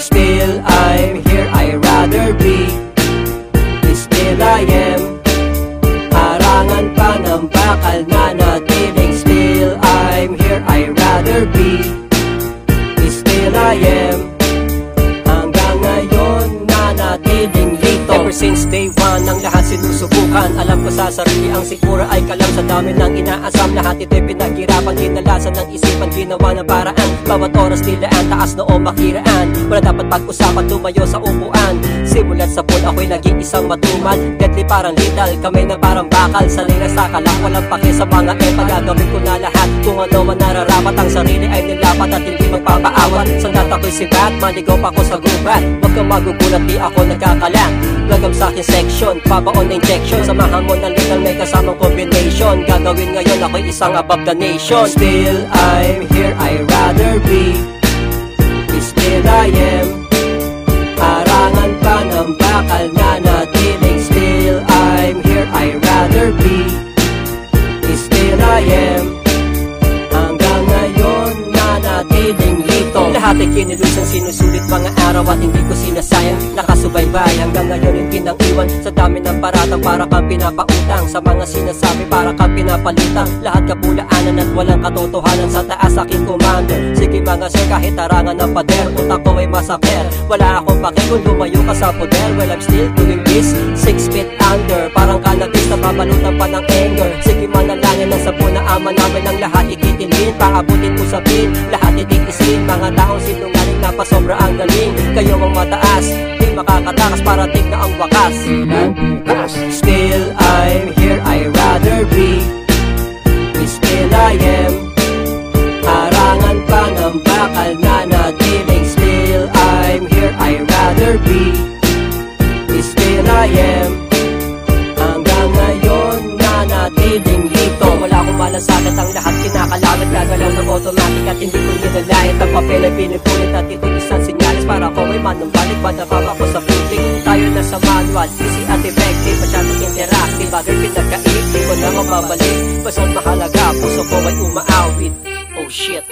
Still I'm here, I'd rather be. Still I am. Harangan pa ng bakal na natiling. Still I'm here, I'd rather be. Still I am. Hanggang ngayon nanatiling dito. Ever since day one, ang lahat sinusubukan. Alam ko sa sarili ang sikmura ay kalam. Sa dami ng inaasam, lahat ito'y pinaghirapan. Kinalasan ng isipan, ginawa ng paraan. Bawat oras nilaan, taas na o makiraan. Wala dapat pag-usapan, tumayo sa upuan. Simulat sa pool, ako'y naging isang matumal. Deadly parang lethal, kamay na parang bakal. Salina sa kalak, walang pake sa mga epa. Gagawin ko na lahat, kung ano man nararapat. Ang sarili ay nilapat at hindi magpapaawat. Sandat ako'y sibat, maligaw pa ako sa gubat. Huwag kang magugulat, di ako nagkakalang. Lagam sa aking section, papaon na injection. Samahan mo ng litang may kasamang combination. Gagawin ngayon ako'y isang above the nation. Still I'm here, I'd rather be. Still I am. Harangan pa ng bakal na natiling. Still I'm here, I'd rather be. Still I am. Hanggang ngayon nanatiling dito. Lahat ay kinilusan, sinusulit mga araw at hindi ko sinasayang. Nakasubaybay hanggang ngayon hindi nang iwan. Sa dami ng paratang para kang pinapautang. Sa mga sinasabi para kang pinapalitang. Lahat kapulaanan at walang katotohanan. Sa taas aking commander. Sige mga sir, kahit tarangan ng pader, utak ko ay masaper. Wala akong pake kung lumayo ka sa poder. Well, I'm still doing this 6 feet under. Parang cannabis na babalutan pa ng anger. Sige manalangin ng sabon na ama namin ang lahat ikitilin. Paabutin ko sa pin, lahat itikisin. Mga taong sinungaling na pasobra ang galing. Kayo ang mataas, di makakatakas, parating na ang wakas. Still I'm here, I'd rather be. Still I am. Harangan pa ng bakal na natiling. Still I'm here, I'd rather be. Still I am. Hanggang ngayon nanatiling dito. Wala akong malasakit, ang lahat kinakalamit. Gagalaw ng automatic at hindi ko nilalait. Ang papel ay pinipulit at ito'y isang sinyalis. Para ko ay manumbalik, madababa ko sa footing. Tayo na sa manual, easy at effective. Masyadong interactive, bagay pinagkaib. Di ko na mababalik, basta't mahalaga, puso ko ay umaawit. Oh shit.